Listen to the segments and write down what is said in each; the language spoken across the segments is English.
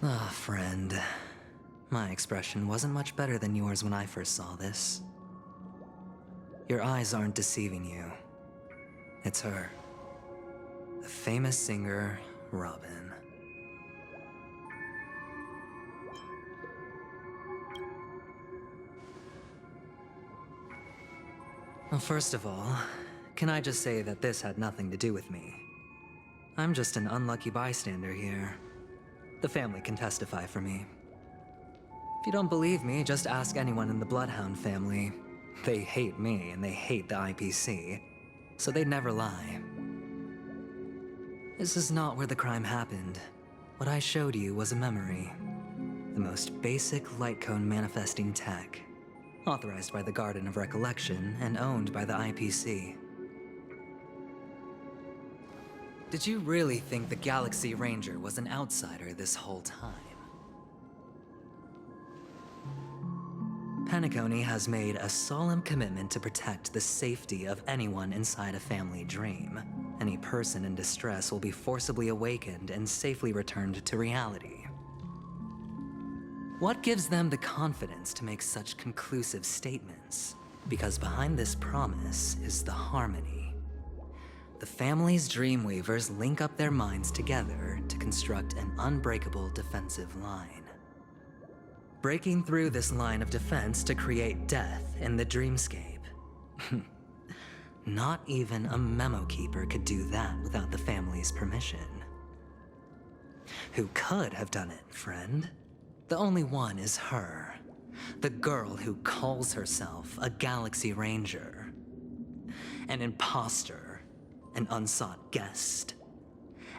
Ah, friend. My expression wasn't much better than yours when I first saw this. Your eyes aren't deceiving you. It's her. The famous singer, Robin. Well, first of all, can I just say that this had nothing to do with me? I'm just an unlucky bystander here. The family can testify for me. If you don't believe me, just ask anyone in the Bloodhound family. They hate me and they hate the IPC, so they'd never lie. This is not where the crime happened. What I showed you was a memory. The most basic light cone manifesting tech, authorized by the Garden of Recollection and owned by the IPC. Did you really think the Galaxy Ranger was an outsider this whole time? Penacony has made a solemn commitment to protect the safety of anyone inside a family dream. Any person in distress will be forcibly awakened and safely returned to reality. What gives them the confidence to make such conclusive statements? Because behind this promise is the harmony. The family's Dreamweavers link up their minds together to construct an unbreakable defensive line. Breaking through this line of defense to create death in the dreamscape. Not even a memo keeper could do that without the family's permission. Who could have done it, friend? The only one is her. The girl who calls herself a Galaxy Ranger. An imposter, an unsought guest.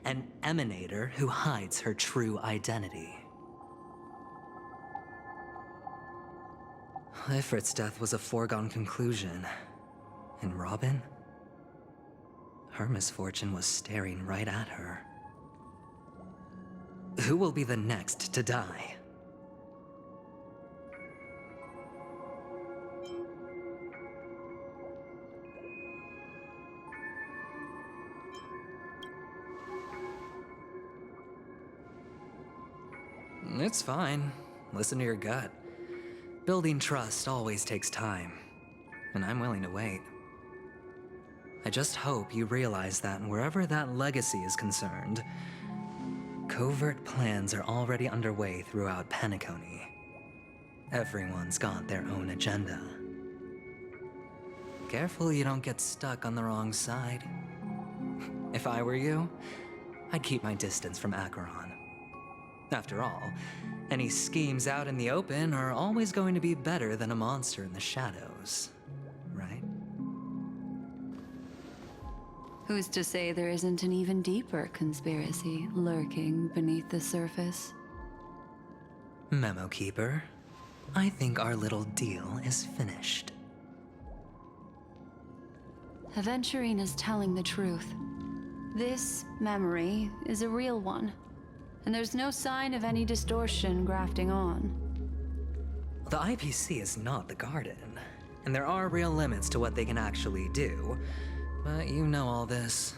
An emanator who hides her true identity. Ifrit's death was a foregone conclusion. And Robin? Her misfortune was staring right at her. Who will be the next to die? It's fine. Listen to your gut. Building trust always takes time, and I'm willing to wait. I just hope you realize that wherever that legacy is concerned, covert plans are already underway throughout Penacony. Everyone's got their own agenda. Careful you don't get stuck on the wrong side. If I were you, I'd keep my distance from Acheron. After all, any schemes out in the open are always going to be better than a monster in the shadows, right? Who's to say there isn't an even deeper conspiracy lurking beneath the surface? Memo Keeper, I think our little deal is finished. Aventurine is telling the truth. This memory is a real one. And there's no sign of any distortion grafting on. The IPC is not the Garden, and there are real limits to what they can actually do, but you know all this.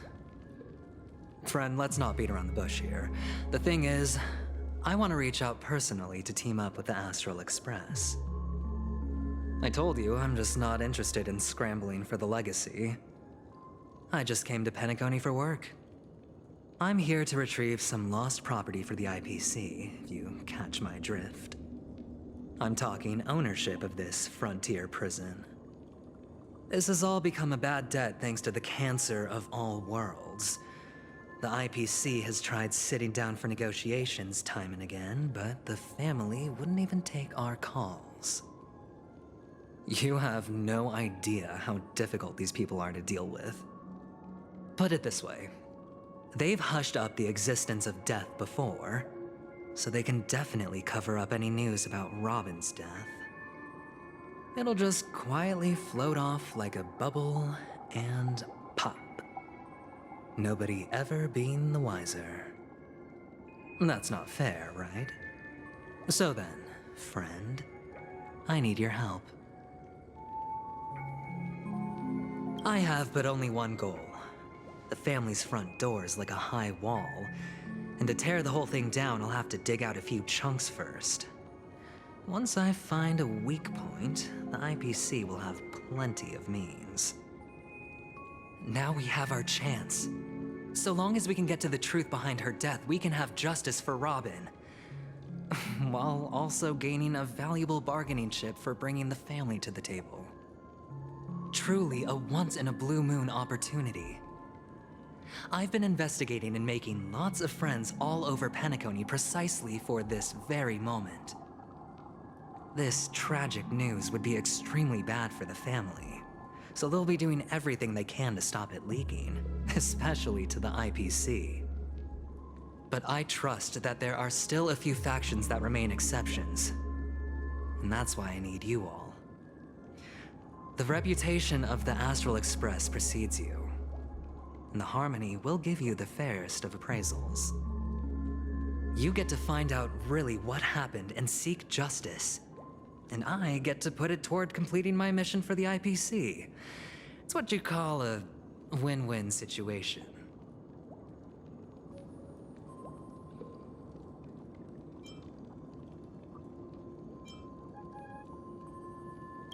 Friend, let's not beat around the bush here. The thing is, I want to reach out personally to team up with the Astral Express. I told you I'm just not interested in scrambling for the legacy. I just came to Penacony for work. I'm here to retrieve some lost property for the IPC, if you catch my drift. I'm talking ownership of this frontier prison. This has all become a bad debt thanks to the cancer of all worlds. The IPC has tried sitting down for negotiations time and again, but the family wouldn't even take our calls. You have no idea how difficult these people are to deal with. Put it this way. They've hushed up the existence of death before, so they can definitely cover up any news about Robin's death. It'll just quietly float off like a bubble and pop. Nobody ever being the wiser. That's not fair, right? So then, friend, I need your help. I have but only one goal. The family's front door is like a high wall, And to tear the whole thing down, I'll have to dig out a few chunks first. Once I find a weak point, the IPC will have plenty of means. Now we have our chance. So long as we can get to the truth behind her death, we can have justice for Robin. While also gaining a valuable bargaining chip for bringing the family to the table. Truly a once-in-a-blue-moon opportunity. I've been investigating and making lots of friends all over Penacony precisely for this very moment. This tragic news would be extremely bad for the family, so they'll be doing everything they can to stop it leaking, especially to the IPC. But I trust that there are still a few factions that remain exceptions, and that's why I need you all. The reputation of the Astral Express precedes you, and the Harmony will give you the fairest of appraisals. You get to find out really what happened and seek justice, and I get to put it toward completing my mission for the IPC. It's what you call a win-win situation.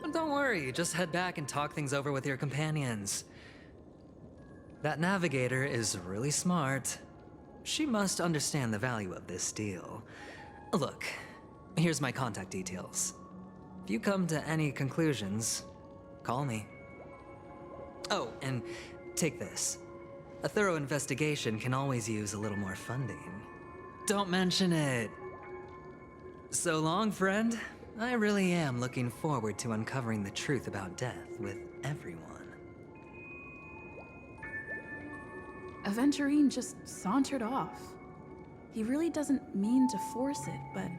But don't worry, just head back and talk things over with your companions. That navigator is really smart. She must understand the value of this deal. Look, here's my contact details. If you come to any conclusions, call me. Oh, and take this. A thorough investigation can always use a little more funding. Don't mention it. So long, friend. I really am looking forward to uncovering the truth about death with everyone. Aventurine just sauntered off. He really doesn't mean to force it, but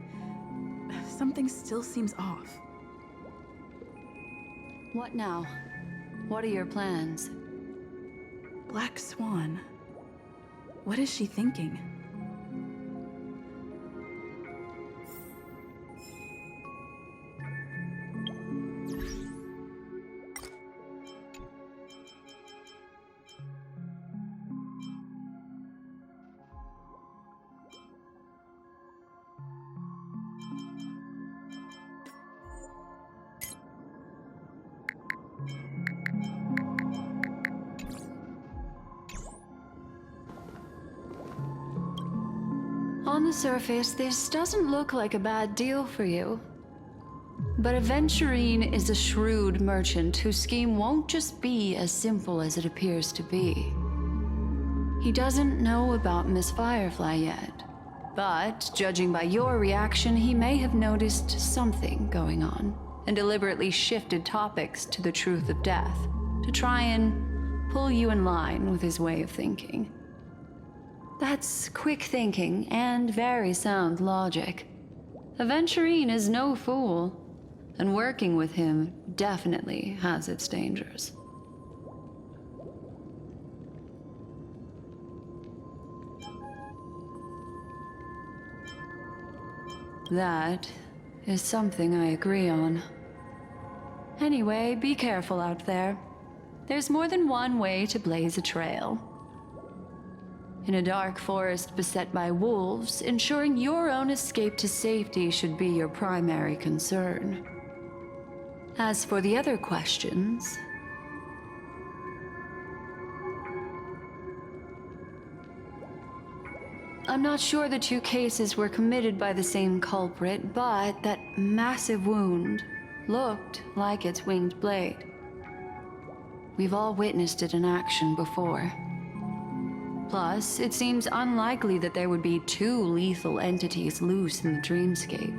something still seems off. What now? What are your plans? Black Swan. What is she thinking? On the surface, this doesn't look like a bad deal for you. But Aventurine is a shrewd merchant whose scheme won't just be as simple as it appears to be. He doesn't know about Miss Firefly yet, but judging by your reaction, he may have noticed something going on and deliberately shifted topics to the truth of death to try and pull you in line with his way of thinking. That's quick thinking and very sound logic. Aventurine is no fool, and working with him definitely has its dangers. That is something I agree on. Anyway, be careful out there. There's more than one way to blaze a trail. In a dark forest beset by wolves, ensuring your own escape to safety should be your primary concern. As for the other questions, I'm not sure the two cases were committed by the same culprit, but that massive wound looked like its winged blade. We've all witnessed it in action before. Plus, it seems unlikely that there would be two lethal entities loose in the dreamscape.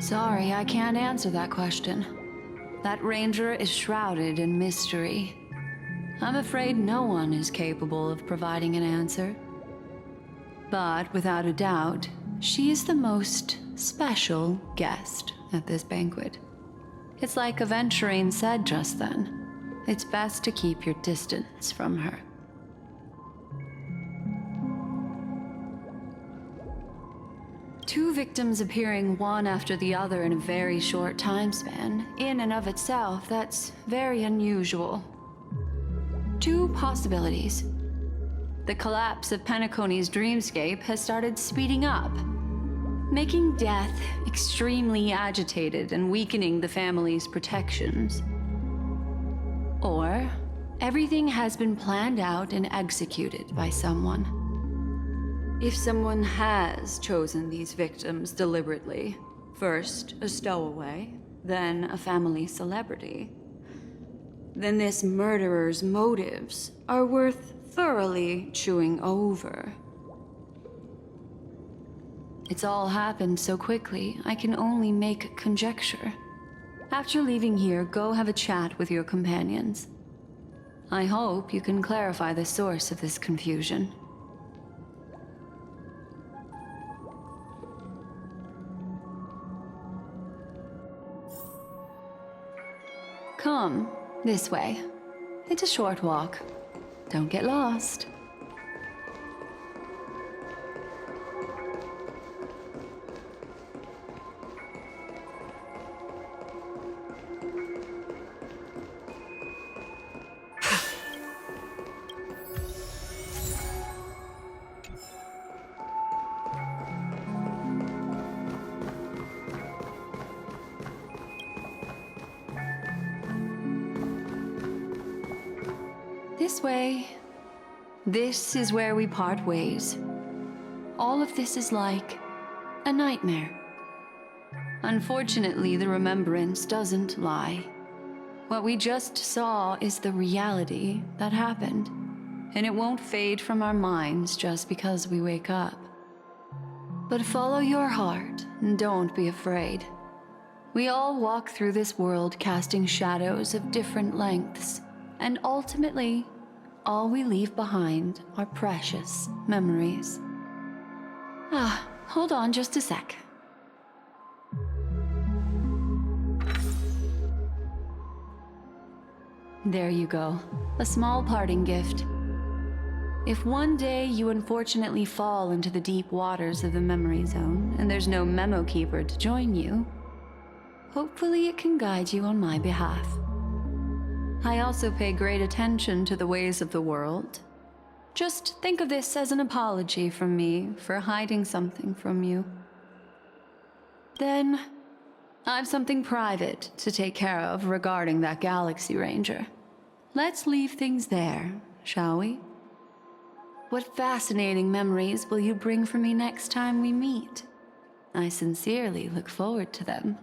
Sorry, I can't answer that question. That ranger is shrouded in mystery. I'm afraid no one is capable of providing an answer. But without a doubt, she is the most special guest at this banquet. It's like Aventurine said just then. It's best to keep your distance from her. Two victims appearing one after the other in a very short time span, in and of itself, that's very unusual. Two possibilities. The collapse of Penacony's dreamscape has started speeding up, making death extremely agitated and weakening the family's protections. Or everything has been planned out and executed by someone. If someone has chosen these victims deliberately, first a stowaway, then a family celebrity, then this murderer's motives are worth thoroughly chewing over. It's all happened so quickly, I can only make conjecture. After leaving here, go have a chat with your companions. I hope you can clarify the source of this confusion. Come, this way. It's a short walk. Don't get lost. This way. This is where we part ways. All of this is like a nightmare. Unfortunately, the remembrance doesn't lie. What we just saw is the reality that happened, and it won't fade from our minds just because we wake up. But follow your heart and don't be afraid. We all walk through this world casting shadows of different lengths, and ultimately, all we leave behind are precious memories. Hold on just a sec. There you go. A small parting gift. If one day you unfortunately fall into the deep waters of the memory zone and there's no memo keeper to join you, hopefully it can guide you on my behalf. I also pay great attention to the ways of the world. Just think of this as an apology from me for hiding something from you. Then, I've something private to take care of regarding that Galaxy Ranger. Let's leave things there, shall we? What fascinating memories will you bring for me next time we meet? I sincerely look forward to them.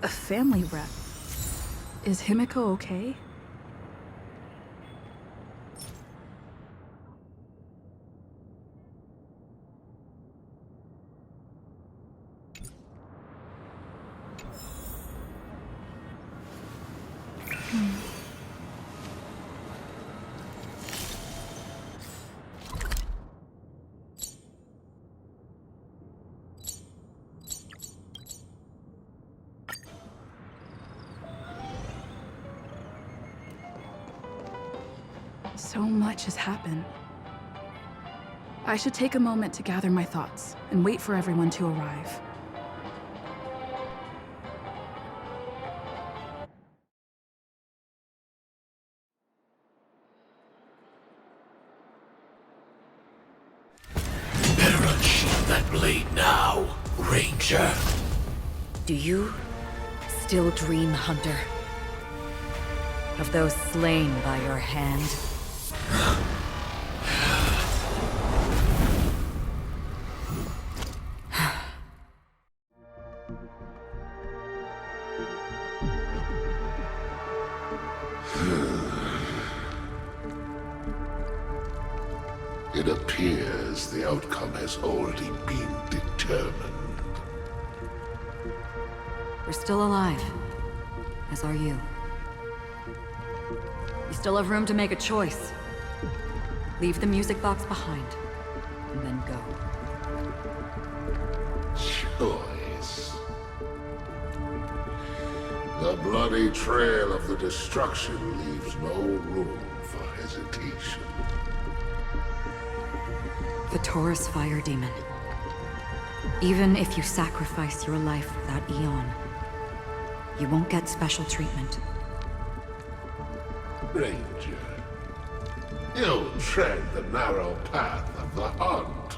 A family rep. Is Himiko okay? So much has happened. I should take a moment to gather my thoughts and wait for everyone to arrive. Better unshell that blade now, Ranger. Do you still dream, Hunter? Of those slain by your hand? It appears the outcome has already been determined. We're still alive. As are you. You still have room to make a choice. Leave the music box behind, and then go. Choice. The bloody trail of the destruction leaves no room for hesitation. The Taurus Fire Demon. Even if you sacrifice your life for that Eon, you won't get special treatment. Ranger, you tread the narrow path of the hunt.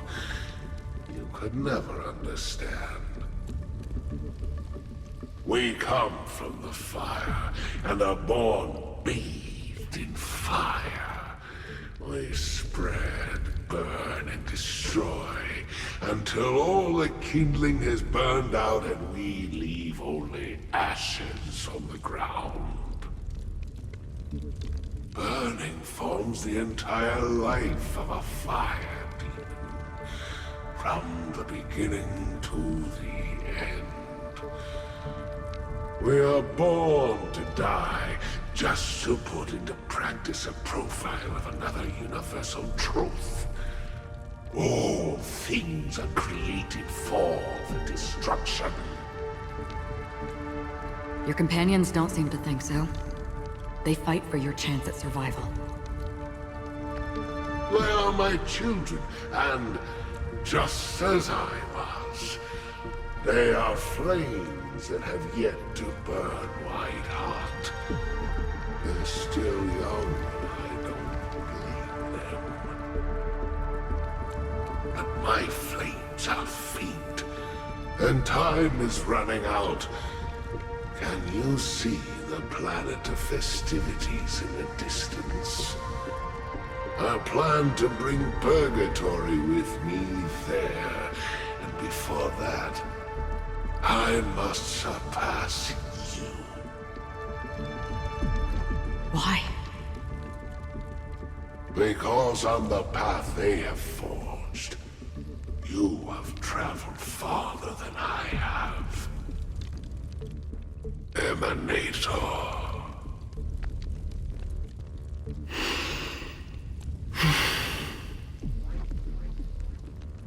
You could never understand. We come from the fire, and are born bathed in fire. We spread, burn, and destroy, until all the kindling has burned out and we leave only ashes on the ground. Burning forms the entire life of a fire demon, from the beginning to the end. We are born to die, just to put into practice a profile of another universal truth. All things are created for the destruction. Your companions don't seem to think so. They fight for your chance at survival. They are my children, and just as I was, they are flames that have yet to burn white hot. They're still young, and I don't blame them. But my flames are faint, and time is running out. Can you see the planet of festivities in the distance? I plan to bring Purgatory with me there, and before that, I must surpass you. Why? Because on the path they have forged, you have traveled farther than I have. Emanator.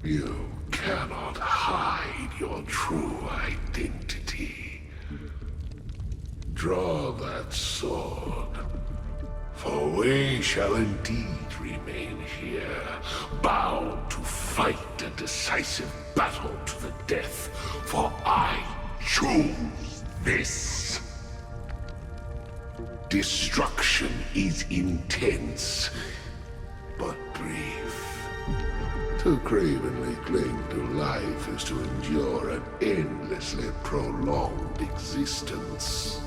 You cannot hide your true identity. Draw that sword, for we shall indeed remain here, bound to fight a decisive battle to the death, for I choose this. Destruction is intense, but brief. To cravenly cling to life is to endure an endlessly prolonged existence.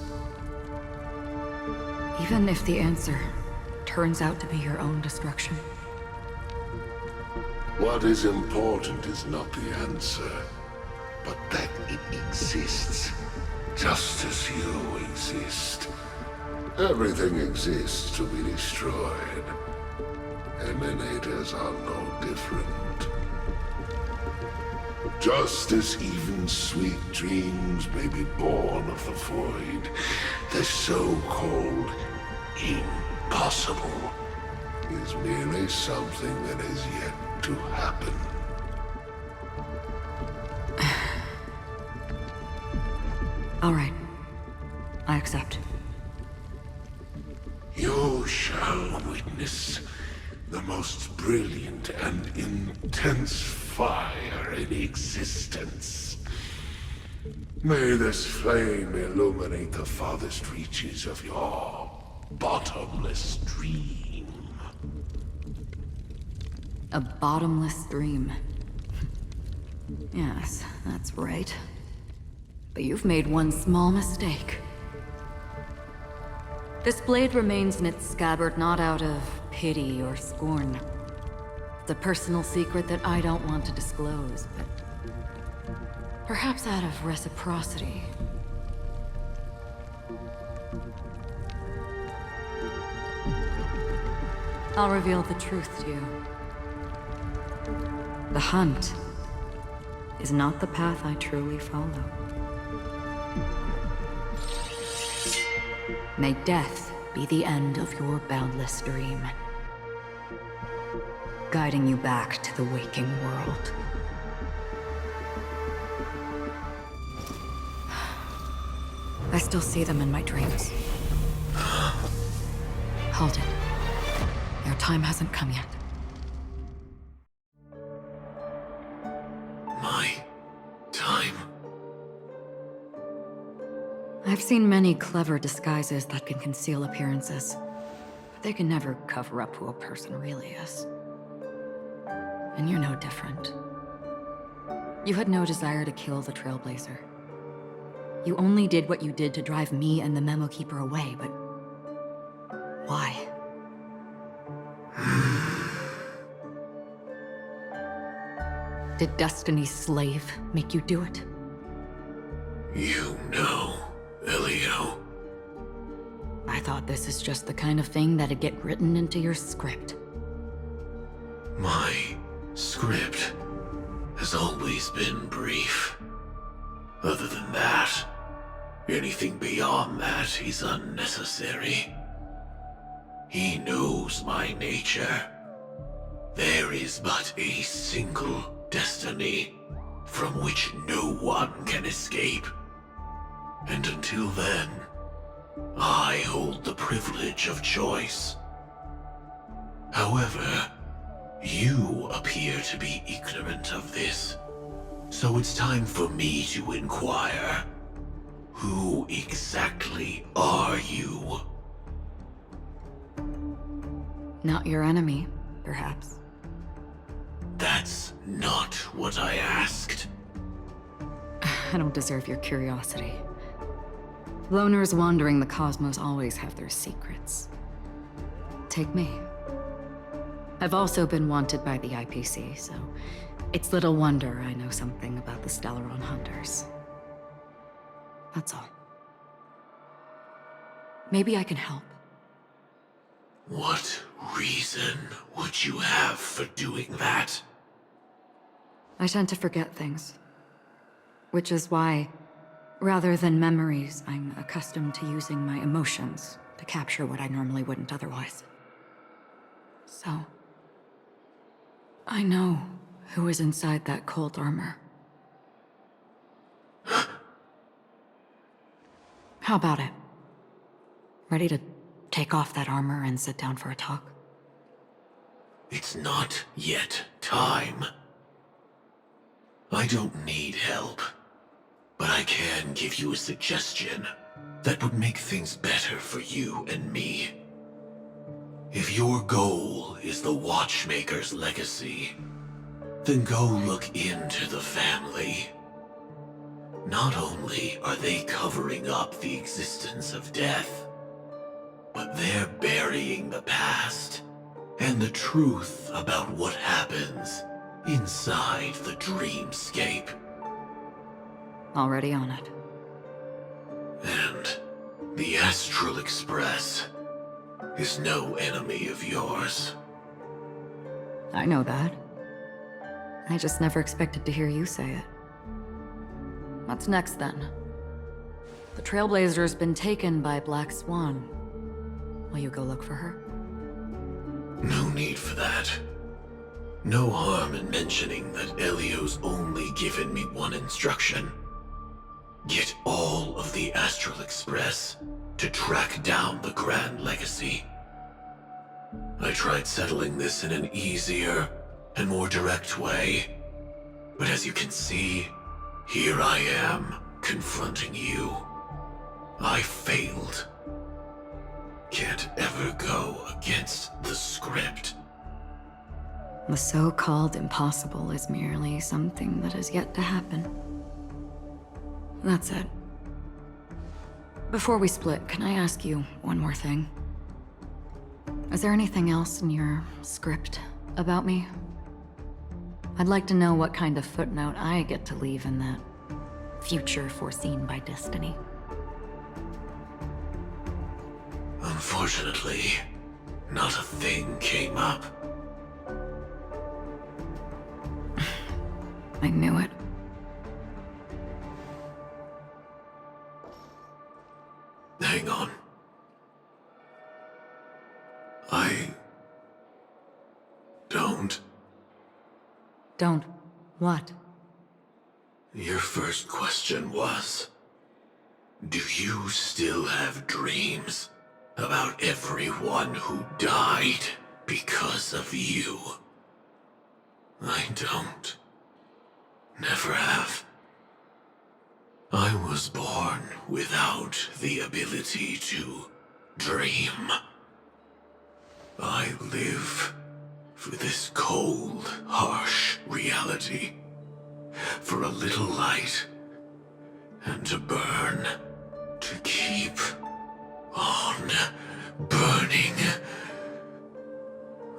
Even if the answer turns out to be your own destruction. What is important is not the answer, but that it exists, just as you exist. Everything exists to be destroyed. Emanators are no different. Just as even sweet dreams may be born of the void, the so-called impossible is merely something that is yet to happen. All right. I accept. You shall witness the most brilliant and intense fire in existence. May this flame illuminate the farthest reaches of your bottomless dream. A bottomless dream. Yes, that's right. But you've made one small mistake. This blade remains in its scabbard not out of pity or scorn. It's a personal secret that I don't want to disclose, but perhaps out of reciprocity. I'll reveal the truth to you. The hunt is not the path I truly follow. May death be the end of your boundless dream, guiding you back to the waking world. I still see them in my dreams. Hold it. Your time hasn't come yet. My time? I've seen many clever disguises that can conceal appearances, but they can never cover up who a person really is. And you're no different. You had no desire to kill the Trailblazer. You only did what you did to drive me and the Memo Keeper away, but why? Did Destiny's slave make you do it? You know, Elio. I thought this is just the kind of thing that'd get written into your script. My script has always been brief. Other than that, anything beyond that is unnecessary. He knows my nature. There is but a single destiny from which no one can escape. And until then, I hold the privilege of choice. However, you appear to be ignorant of this, so it's time for me to inquire. Who exactly are you? Not your enemy, perhaps. That's not what I asked. I don't deserve your curiosity. Loners wandering the cosmos always have their secrets. Take me. I've also been wanted by the IPC, so it's little wonder I know something about the Stellaron Hunters. That's all. Maybe I can help. What reason would you have for doing that? I tend to forget things. Which is why, rather than memories, I'm accustomed to using my emotions to capture what I normally wouldn't otherwise. So, I know who is inside that cold armor. How about it? Ready to take off that armor and sit down for a talk? It's not yet time. I don't need help, but I can give you a suggestion that would make things better for you and me. If your goal is the Watchmaker's legacy, then go look into the family. Not only are they covering up the existence of death, but they're burying the past and the truth about what happens inside the dreamscape. Already on it. And the Astral Express is no enemy of yours. I know that. I just never expected to hear you say it. What's next, then? The Trailblazer's been taken by Black Swan. Will you go look for her? No need for that. No harm in mentioning that Elio's only given me one instruction. Get all of the Astral Express to track down the Grand Legacy. I tried settling this in an easier and more direct way, but as you can see, here I am, confronting you. I failed. Can't ever go against the script. The so-called impossible is merely something that has yet to happen. That's it. Before we split, can I ask you one more thing? Is there anything else in your script about me? I'd like to know what kind of footnote I get to leave in that future foreseen by destiny. Unfortunately, not a thing came up. I knew it. Hang on. I don't. Don't. What? Your first question was, do you still have dreams about everyone who died because of you? I don't. Never have. I was born without the ability to dream. I live for this cold, harsh reality. For a little light. And to burn. To keep on burning.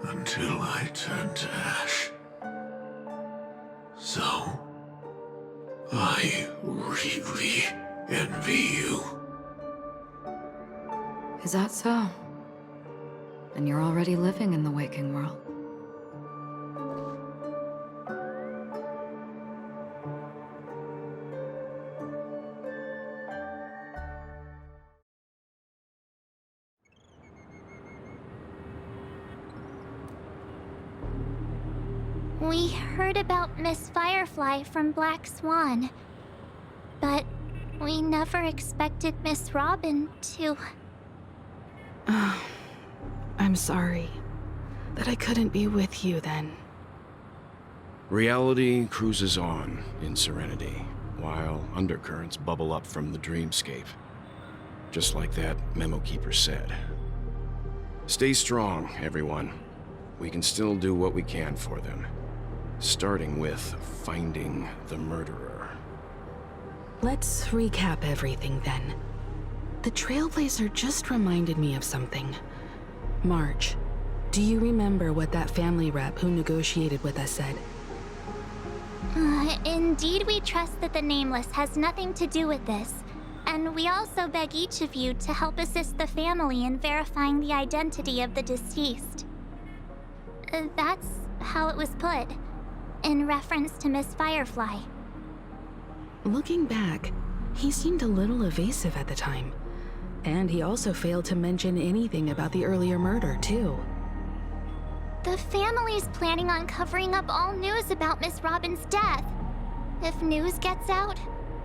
Until I turn to ash. So, I really envy you. Is that so? And you're already living in the waking world. We heard about Miss Firefly from Black Swan, but we never expected Miss Robin to... I'm sorry that I couldn't be with you then. Reality cruises on in serenity, while undercurrents bubble up from the dreamscape. Just like that memo keeper said. Stay strong, everyone. We can still do what we can for them. Starting with finding the murderer. Let's recap everything then. The Trailblazer just reminded me of something. March, do you remember what that family rep who negotiated with us said? Indeed, we trust that the Nameless has nothing to do with this. And we also beg each of you to help assist the family in verifying the identity of the deceased. That's how it was put, in reference to Miss Firefly. Looking back, he seemed a little evasive at the time. And he also failed to mention anything about the earlier murder, too. The family's planning on covering up all news about Miss Robin's death. If news gets out,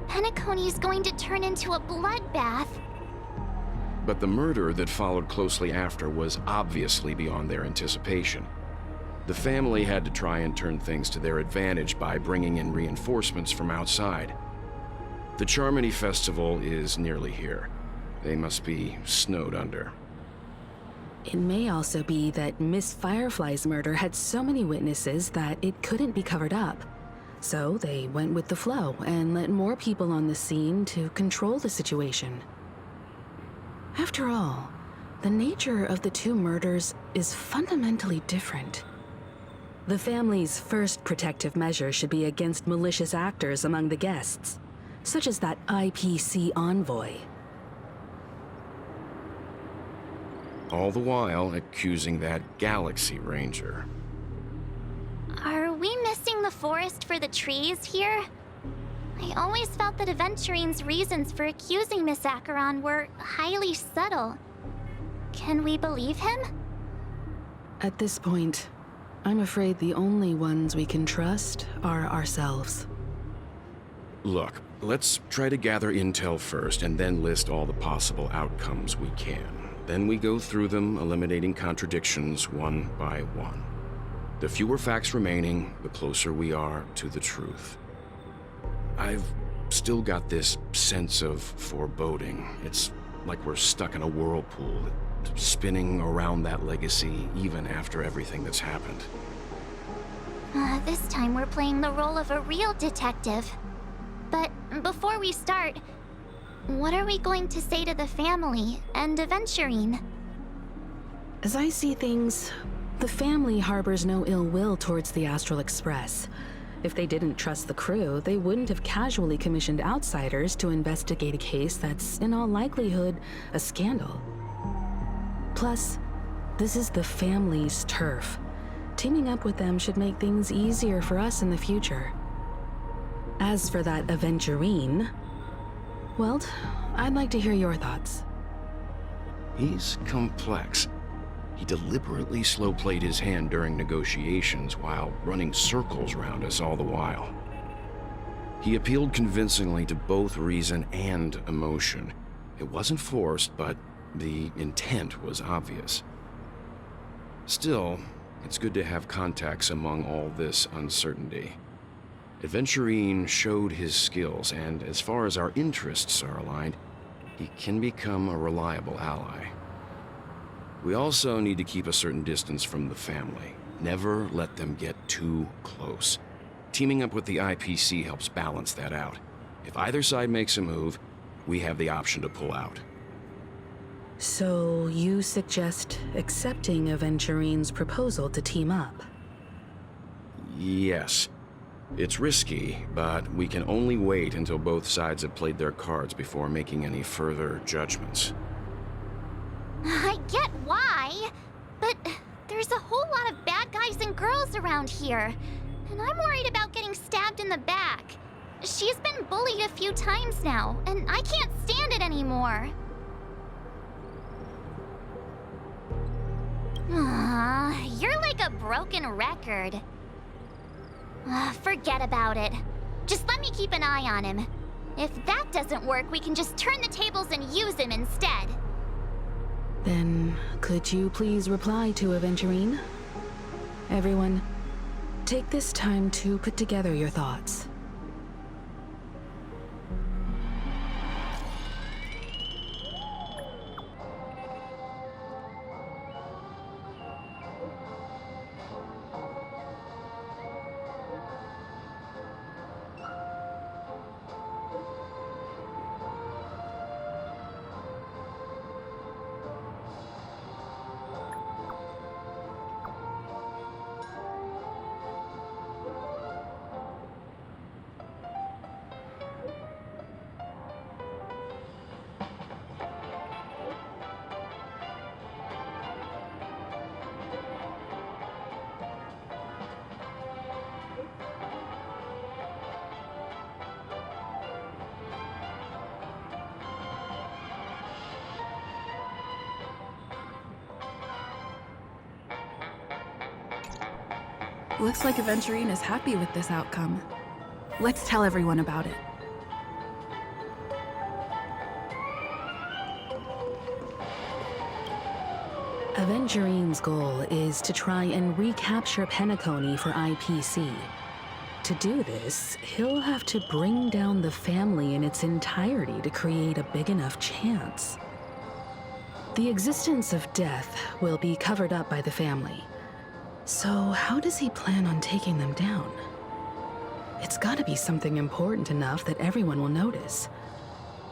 Penacony's going to turn into a bloodbath. But the murder that followed closely after was obviously beyond their anticipation. The family had to try and turn things to their advantage by bringing in reinforcements from outside. The Charmony Festival is nearly here. They must be snowed under. It may also be that Miss Firefly's murder had so many witnesses that it couldn't be covered up. So they went with the flow and let more people on the scene to control the situation. After all, the nature of the two murders is fundamentally different. The family's first protective measure should be against malicious actors among the guests, such as that IPC envoy. All the while accusing that Galaxy Ranger. Are we missing the forest for the trees here? I always felt that Aventurine's reasons for accusing Miss Acheron were highly subtle. Can we believe him? At this point, I'm afraid the only ones we can trust are ourselves. Look, let's try to gather intel first and then list all the possible outcomes we can. Then we go through them, eliminating contradictions one by one. The fewer facts remaining, the closer we are to the truth. I've still got this sense of foreboding. It's like we're stuck in a whirlpool, spinning around that legacy even after everything that's happened. This time we're playing the role of a real detective. But before we start, what are we going to say to the family and Aventurine? As I see things, the family harbors no ill will towards the Astral Express. If they didn't trust the crew, they wouldn't have casually commissioned outsiders to investigate a case that's, in all likelihood, a scandal. Plus, this is the family's turf. Teaming up with them should make things easier for us in the future. As for that Aventurine, well, I'd like to hear your thoughts. He's complex. He deliberately slow-played his hand during negotiations while running circles around us all the while. He appealed convincingly to both reason and emotion. It wasn't forced, but the intent was obvious. Still, it's good to have contacts among all this uncertainty. Aventurine showed his skills, and as far as our interests are aligned, he can become a reliable ally. We also need to keep a certain distance from the family. Never let them get too close. Teaming up with the IPC helps balance that out. If either side makes a move, we have the option to pull out. So you suggest accepting Aventurine's proposal to team up? Yes. It's risky, but we can only wait until both sides have played their cards before making any further judgments. I get why, but there's a whole lot of bad guys and girls around here, and I'm worried about getting stabbed in the back. She's been bullied a few times now, and I can't stand it anymore. You're like a broken record. Forget about it. Just let me keep an eye on him. If that doesn't work, we can just turn the tables and use him instead. Then, could you please reply to Aventurine? Everyone, take this time to put together your thoughts. Looks like Aventurine is happy with this outcome. Let's tell everyone about it. Aventurine's goal is to try and recapture Penacony for IPC. To do this, he'll have to bring down the family in its entirety to create a big enough chance. The existence of death will be covered up by the family. So how does he plan on taking them down? It's gotta be something important enough that everyone will notice.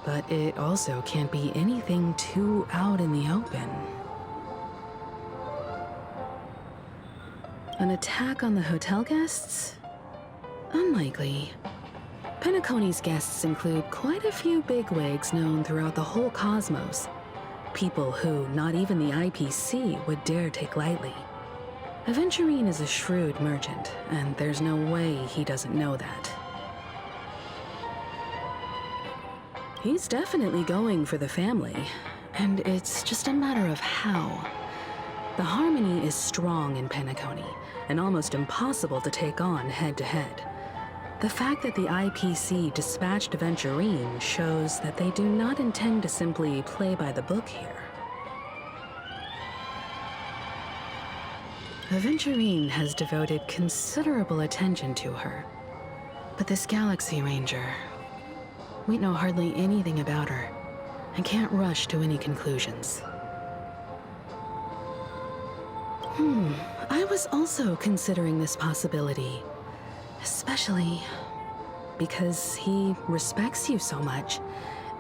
But it also can't be anything too out in the open. An attack on the hotel guests? Unlikely. Penacony's guests include quite a few bigwigs known throughout the whole cosmos. People who not even the IPC would dare take lightly. Aventurine is a shrewd merchant, and there's no way he doesn't know that. He's definitely going for the family, and it's just a matter of how. The harmony is strong in Penacony, and almost impossible to take on head-to-head. The fact that the IPC dispatched Aventurine shows that they do not intend to simply play by the book here. Aventurine has devoted considerable attention to her. But this Galaxy Ranger, we know hardly anything about her, and can't rush to any conclusions. I was also considering this possibility. Especially because he respects you so much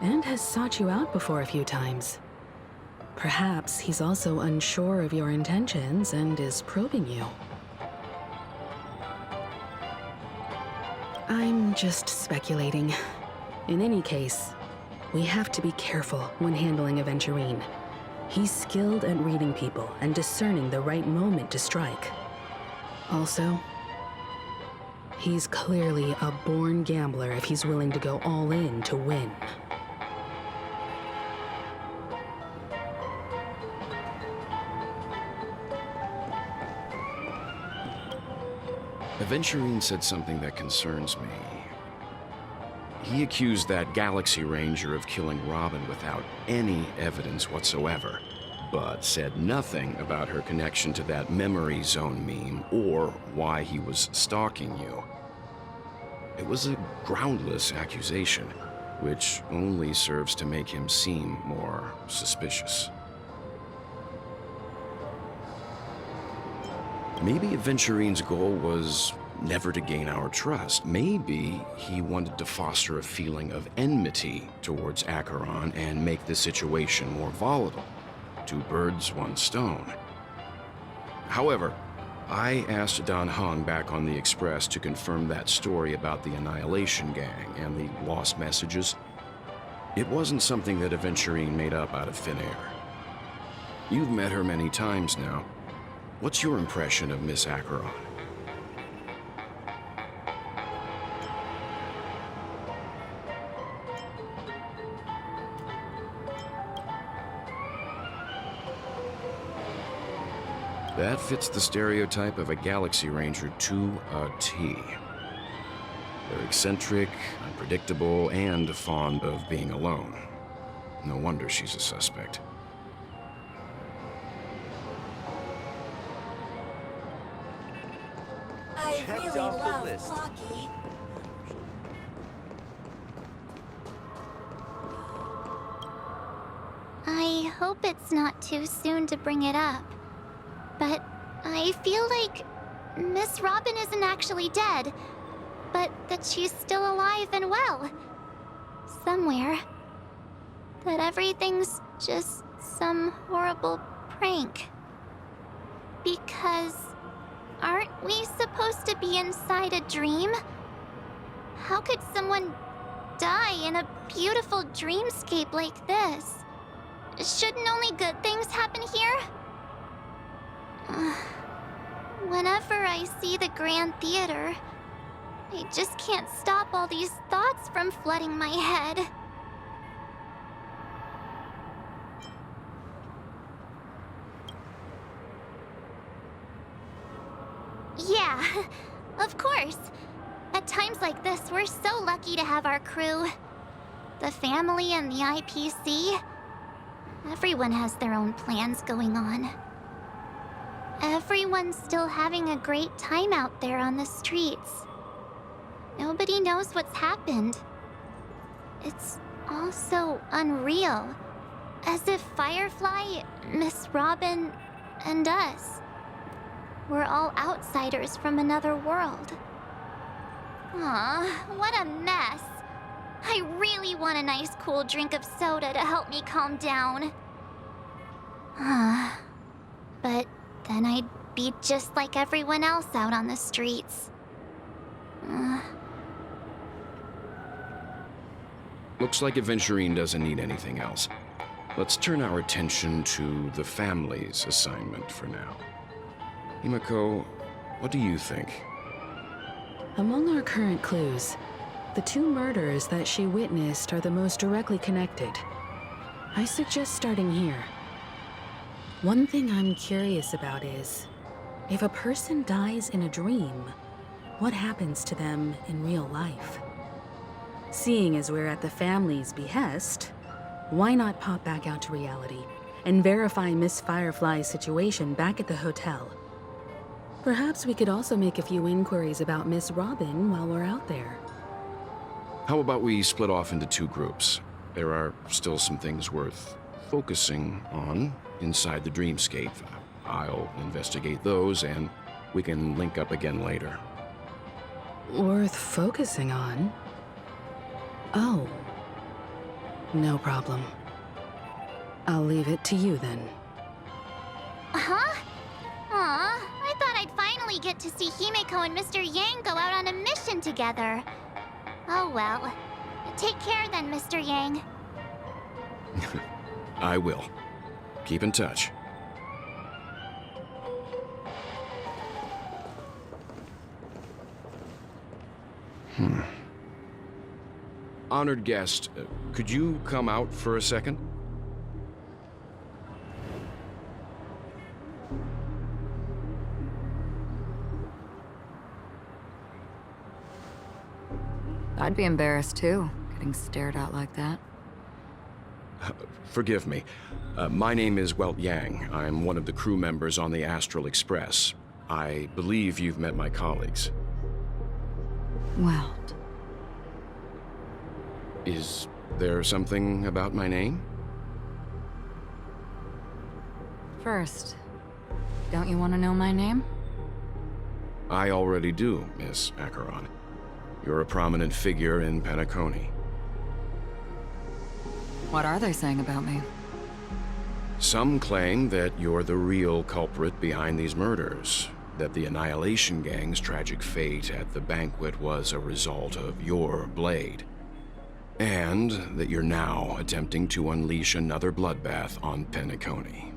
and has sought you out before a few times. Perhaps he's also unsure of your intentions and is probing you. I'm just speculating. In any case, we have to be careful when handling Aventurine. He's skilled at reading people and discerning the right moment to strike. Also, he's clearly a born gambler if he's willing to go all in to win. Aventurine said something that concerns me. He accused that Galaxy Ranger of killing Robin without any evidence whatsoever, but said nothing about her connection to that memory zone meme or why he was stalking you. It was a groundless accusation, which only serves to make him seem more suspicious. Maybe Aventurine's goal was never to gain our trust. Maybe he wanted to foster a feeling of enmity towards Acheron and make the situation more volatile. Two birds, one stone. However, I asked Dan Heng back on the Express to confirm that story about the Annihilation Gang and the lost messages. It wasn't something that Aventurine made up out of thin air. You've met her many times now. What's your impression of Miss Acheron? That fits the stereotype of a Galaxy Ranger to a T. They're eccentric, unpredictable, and fond of being alone. No wonder she's a suspect. I really love Flocky. I hope it's not too soon to bring it up, but I feel like Miss Robin isn't actually dead, but that she's still alive and well. Somewhere. That everything's just some horrible prank. Because aren't we supposed to be inside a dream? How could someone die in a beautiful dreamscape like this? Shouldn't only good things happen here? Whenever I see the Grand Theater, I just can't stop all these thoughts from flooding my head. Yeah, of course. At times like this, we're so lucky to have our crew. The family and the IPC. Everyone has their own plans going on. Everyone's still having a great time out there on the streets. Nobody knows what's happened. It's all so unreal. As if Firefly, Miss Robin, and us we're all outsiders from another world. Aw, what a mess. I really want a nice cool drink of soda to help me calm down. But then I'd be just like everyone else out on the streets. Looks like Aventurine doesn't need anything else. Let's turn our attention to the family's assignment for now. Himiko, what do you think? Among our current clues, the two murders that she witnessed are the most directly connected. I suggest starting here. One thing I'm curious about is, if a person dies in a dream, what happens to them in real life? Seeing as we're at the family's behest, why not pop back out to reality and verify Miss Firefly's situation back at the hotel? Perhaps we could also make a few inquiries about Miss Robin while we're out there. How about we split off into two groups? There are still some things worth focusing on inside the dreamscape. I'll investigate those, and we can link up again later. Worth focusing on? Oh. No problem. I'll leave it to you then. Huh? Aw, I thought I'd finally get to see Himeko and Mr. Yang go out on a mission together. Oh well. Take care then, Mr. Yang. I will. Keep in touch. Honored guest, could you come out for a second? I'd be embarrassed too, getting stared at like that. Forgive me. My name is Yang. I'm one of the crew members on the Astral Express. I believe you've met my colleagues. Welt. Is there something about my name? First, don't you want to know my name? I already do, Miss Acheron. You're a prominent figure in Penacony. What are they saying about me? Some claim that you're the real culprit behind these murders, that the Annihilation Gang's tragic fate at the banquet was a result of your blade, and that you're now attempting to unleash another bloodbath on Penacony.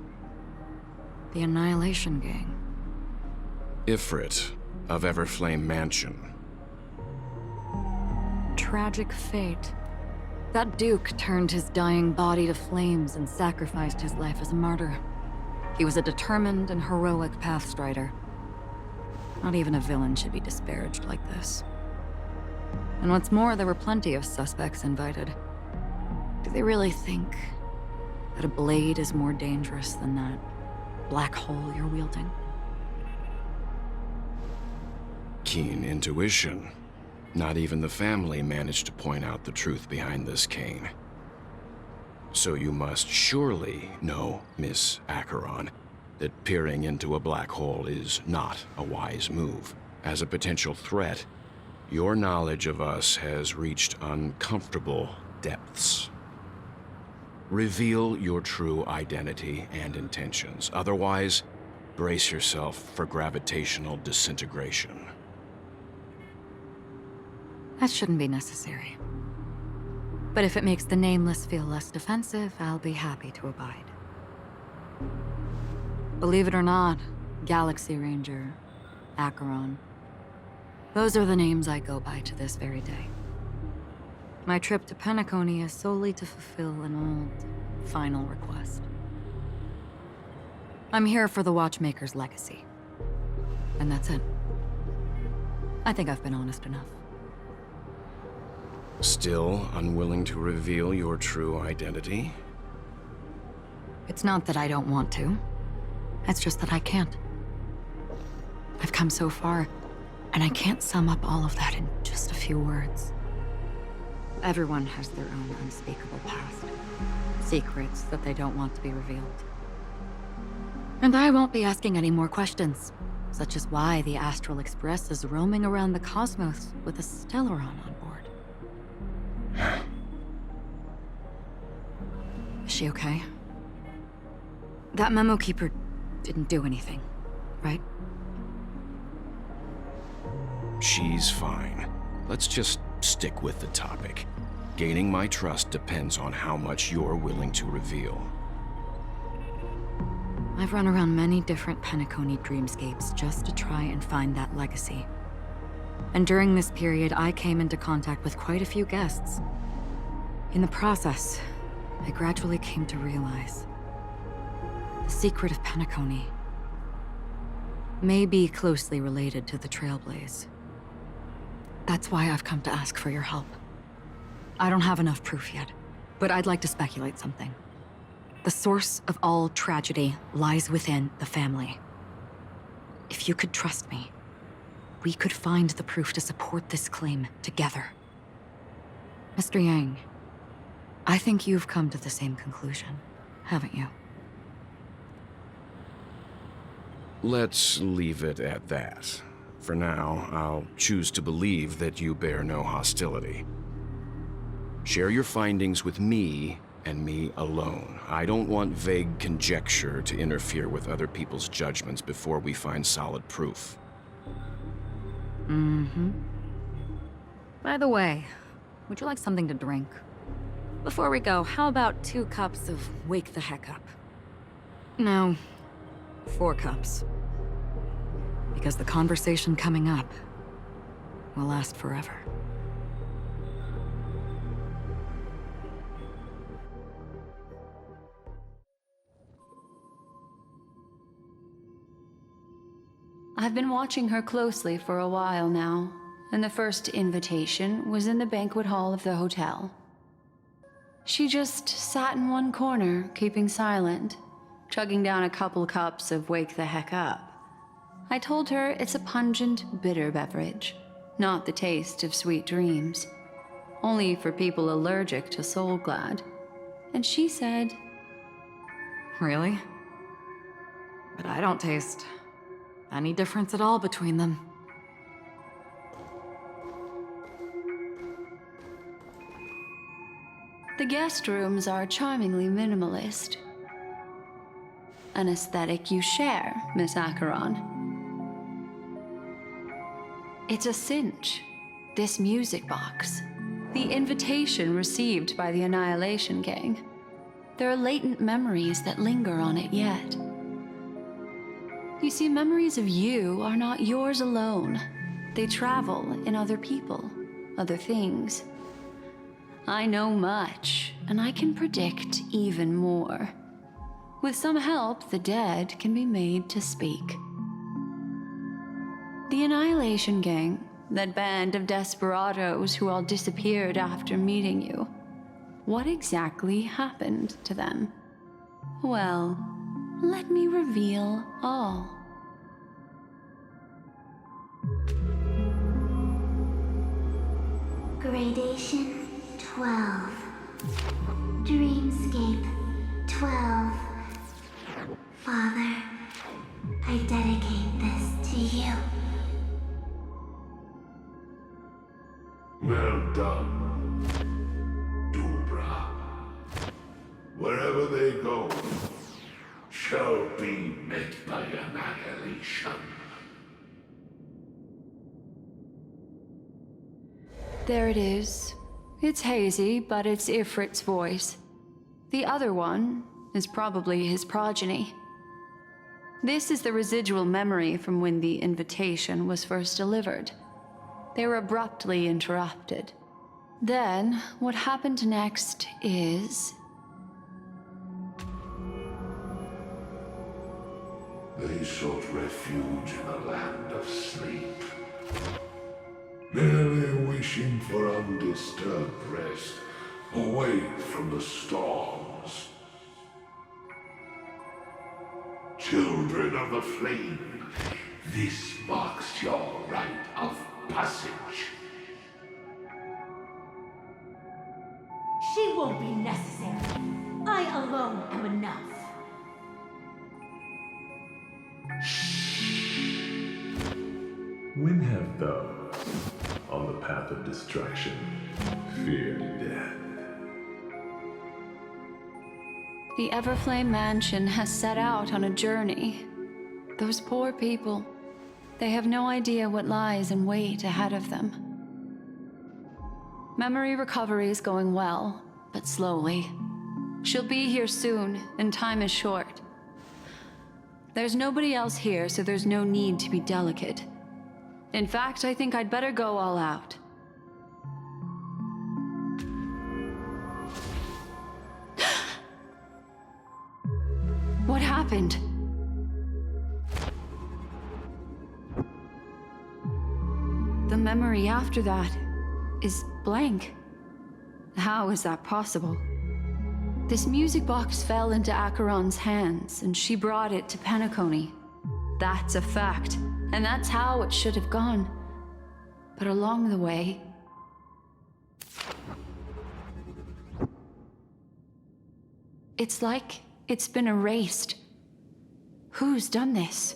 The Annihilation Gang. Ifrit of Everflame Mansion. Tragic fate. That Duke turned his dying body to flames and sacrificed his life as a martyr. He was a determined and heroic pathstrider. Not even a villain should be disparaged like this. And what's more, there were plenty of suspects invited. Do they really think that a blade is more dangerous than that black hole you're wielding? Keen intuition. Not even the family managed to point out the truth behind this cane. So you must surely know, Miss Acheron, that peering into a black hole is not a wise move. As a potential threat, your knowledge of us has reached uncomfortable depths. Reveal your true identity and intentions. Otherwise, brace yourself for gravitational disintegration. That shouldn't be necessary. But if it makes the Nameless feel less defensive, I'll be happy to abide. Believe it or not, Galaxy Ranger, Acheron. Those are the names I go by to this very day. My trip to Penacony is solely to fulfill an old, final request. I'm here for the Watchmaker's legacy. And that's it. I think I've been honest enough. Still unwilling to reveal your true identity? It's not that I don't want to. It's just that I can't. I've come so far, and I can't sum up all of that in just a few words. Everyone has their own unspeakable past. Secrets that they don't want to be revealed. And I won't be asking any more questions, such as why the Astral Express is roaming around the cosmos with a Stellaron on board. Is she okay? That memo keeper didn't do anything, right? She's fine. Let's just stick with the topic. Gaining my trust depends on how much you're willing to reveal. I've run around many different Penacony dreamscapes just to try and find that legacy. And during this period, I came into contact with quite a few guests. In the process, I gradually came to realize the secret of Penacony may be closely related to the Trailblaze. That's why I've come to ask for your help. I don't have enough proof yet, but I'd like to speculate something. The source of all tragedy lies within the family. If you could trust me, we could find the proof to support this claim together. Mr. Yang, I think you've come to the same conclusion, haven't you? Let's leave it at that. For now, I'll choose to believe that you bear no hostility. Share your findings with me, and me alone. I don't want vague conjecture to interfere with other people's judgments before we find solid proof. By the way, would you like something to drink? Before we go, how about 2 cups of Wake the Heck Up? No, 4 cups. Because the conversation coming up will last forever. I've been watching her closely for a while now, and the first invitation was in the banquet hall of the hotel. She just sat in one corner, keeping silent, chugging down a couple cups of Wake the Heck Up. I told her it's a pungent, bitter beverage, not the taste of sweet dreams, only for people allergic to Soul Glad. And she said, Really? But I don't taste any difference at all between them. the guest rooms are charmingly minimalist. An aesthetic you share, Miss Acheron. It's a cinch, this music box. The invitation received by the Annihilation Gang. There are latent memories that linger on it yet. You see, memories of you are not yours alone. They travel in other people, other things. I know much, and I can predict even more. With some help, the dead can be made to speak. The Annihilation Gang, that band of desperados who all disappeared after meeting you. What exactly happened to them? Well, let me reveal all. Gradation 12. Dreamscape 12. Father, I dedicate this to you. Well done, Dubra. Wherever they go, shall be met by annihilation. There it is. It's hazy, but it's Ifrit's voice. The other one is probably his progeny. This is the residual memory from when the invitation was first delivered. They were abruptly interrupted. Then, what happened next is... They sought refuge in a land of sleep, merely wishing for undisturbed rest, away from the storms. Children of the Flame, this marks your rite of passage. She won't be necessary. I alone am enough. When have those on the path of destruction feared death? The Everflame Mansion has set out on a journey. Those poor people, they have no idea what lies in wait ahead of them. Memory recovery is going well, but slowly. She'll be here soon, and time is short. There's nobody else here, so there's no need to be delicate. In fact, I think I'd better go all out. What happened? The memory after that is blank. How is that possible? This music box fell into Acheron's hands, and she brought it to Penacony. That's a fact, and that's how it should have gone. But along the way... it's like it's been erased. Who's done this?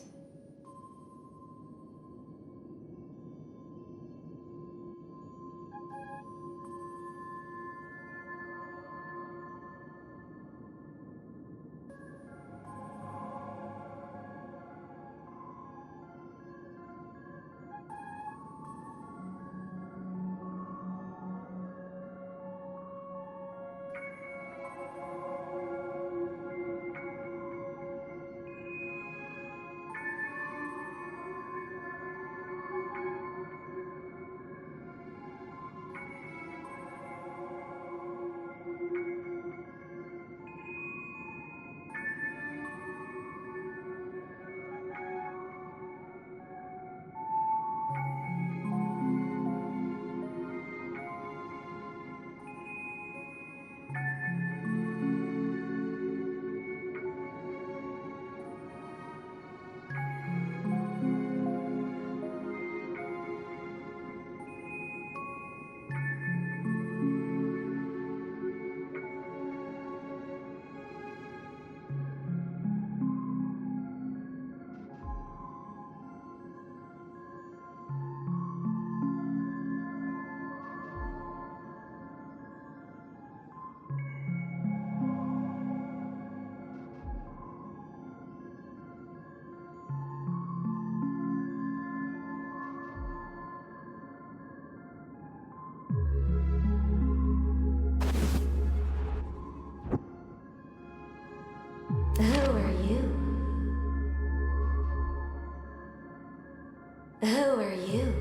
are you?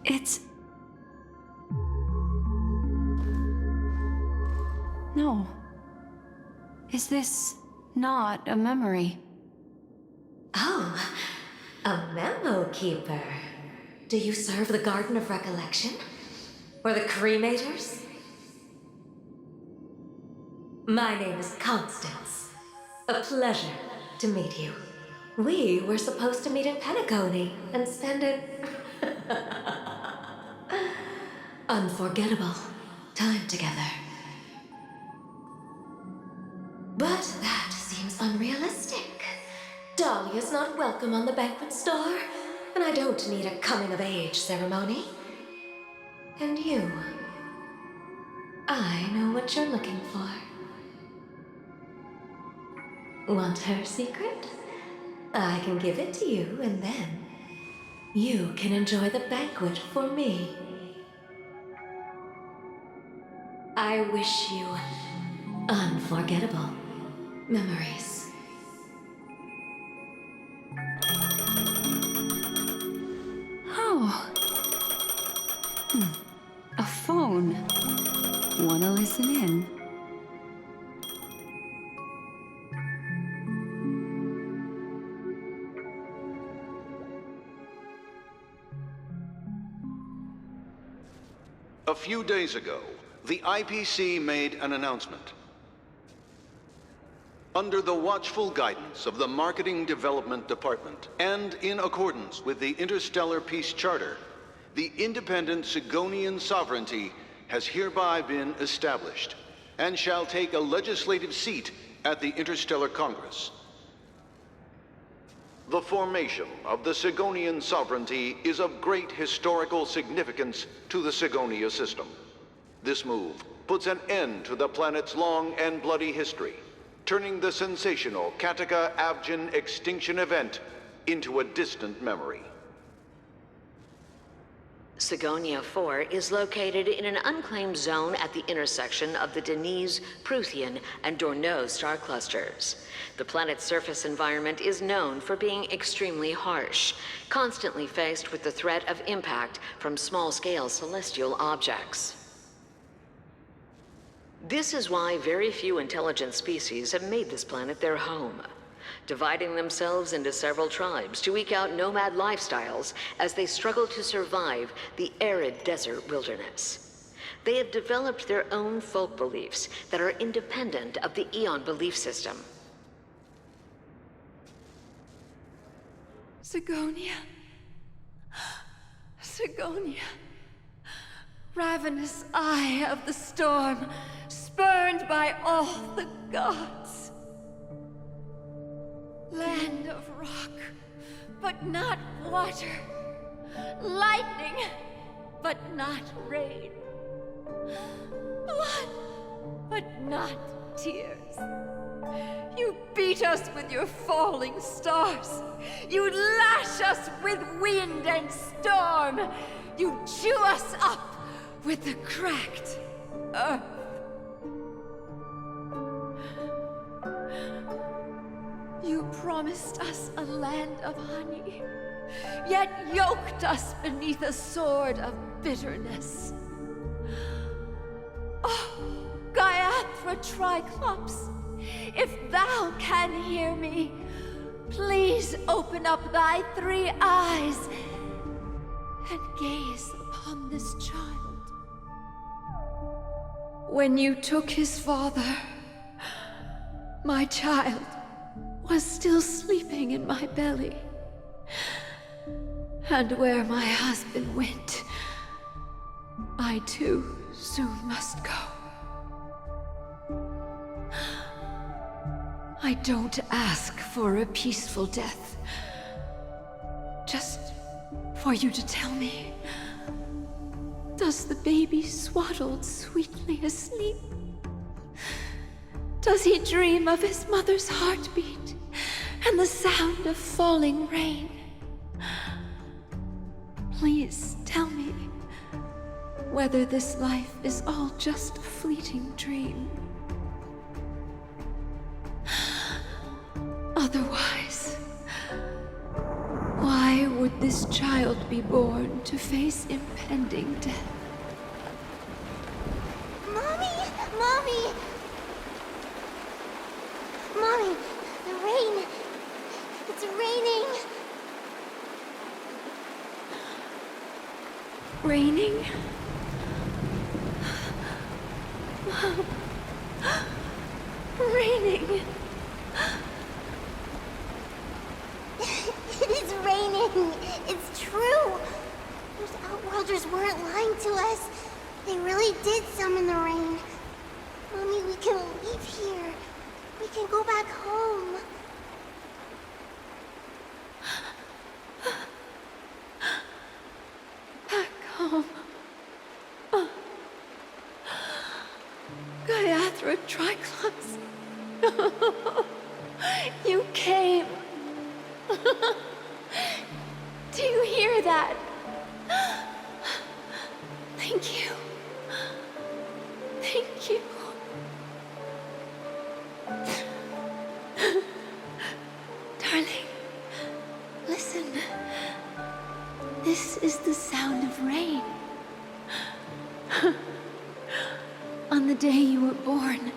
It's... No. Is this not a memory? Oh, a memo keeper. Do you serve the Garden of Recollection? Or the Cremators? My name is Constance. A pleasure to meet you. We were supposed to meet in Penacony and spend an unforgettable time together. But that seems unrealistic. Dahlia's not welcome on the banquet star, and I don't need a coming-of-age ceremony. And you, I know what you're looking for. Want her secret? I can give it to you, and then you can enjoy the banquet for me. I wish you unforgettable memories. Oh. A phone. Wanna listen in? A few days ago, the IPC made an announcement. Under the watchful guidance of the Marketing Development Department, and in accordance with the Interstellar Peace Charter, the independent Sigonian sovereignty has hereby been established, and shall take a legislative seat at the Interstellar Congress. The formation of the Sigonian sovereignty is of great historical significance to the Sigonia system. This move puts an end to the planet's long and bloody history, turning the sensational Kataka-Avgin extinction event into a distant memory. Sigonia 4 is located in an unclaimed zone at the intersection of the Denise, Prothean, and Dorneau star clusters. The planet's surface environment is known for being extremely harsh, constantly faced with the threat of impact from small-scale celestial objects. This is why very few intelligent species have made this planet their home, dividing themselves into several tribes to eke out nomad lifestyles as they struggle to survive the arid desert wilderness. They have developed their own folk beliefs that are independent of the Eon belief system. Sigonia. Sigonia. Ravenous eye of the storm, spurned by all the gods. Land of rock, but not water. Lightning, but not rain. Blood, but not tears. You beat us with your falling stars. You lash us with wind and storm. You chew us up with the cracked earth. You promised us a land of honey, yet yoked us beneath a sword of bitterness. Oh, Gaiathra Triclops, if thou can hear me, please open up thy 3 eyes and gaze upon this child. When you took his father, my child was still sleeping in my belly. And where my husband went, I too soon must go. I don't ask for a peaceful death. Just for you to tell me, does the baby swaddled sweetly asleep? Does he dream of his mother's heartbeat and the sound of falling rain? Please tell me whether this life is all just a fleeting dream. Otherwise, this child be born to face impending death. Mommy! Mommy! Mommy, the rain. It's raining. Raining? Mom. Raining. It is raining. It's true. Those Outworlders weren't lying to us. They really did summon the rain. Mommy, we can leave here. We can go back home. Back home. Gayathra Triclops. You came. Do you hear that? Thank you. Thank you. Darling, listen. This is the sound of rain. On the day you were born,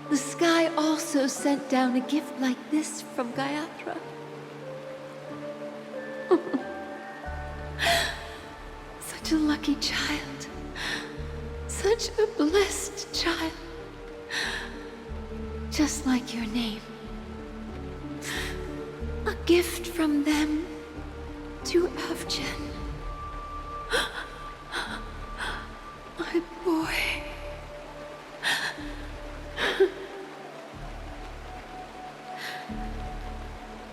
the sky also sent down a gift like this from Gayathra. Such a lucky child. Such a blessed child. Just like your name. A gift from them to Avjen. My boy.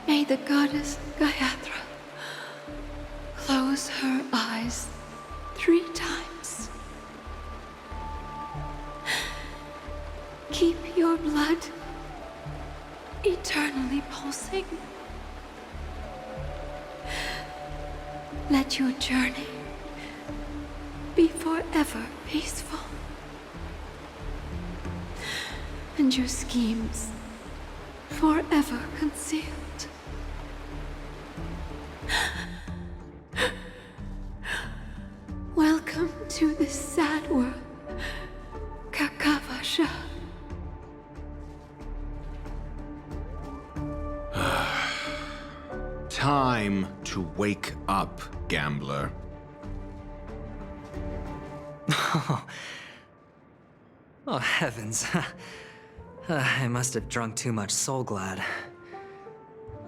May the goddess Gayathra close her eyes 3 times. Keep your blood eternally pulsing. Let your journey be forever peaceful. And your schemes forever concealed. Welcome to this sad world, Kakavasha. Time to wake up, gambler. Oh, heavens. I must have drunk too much Soul Glad.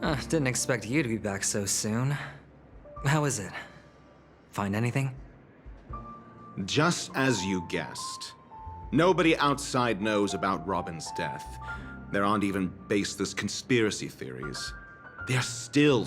Didn't expect you to be back so soon. How is it? Find anything? Just as you guessed. Nobody outside knows about Robin's death. There aren't even baseless conspiracy theories. They're still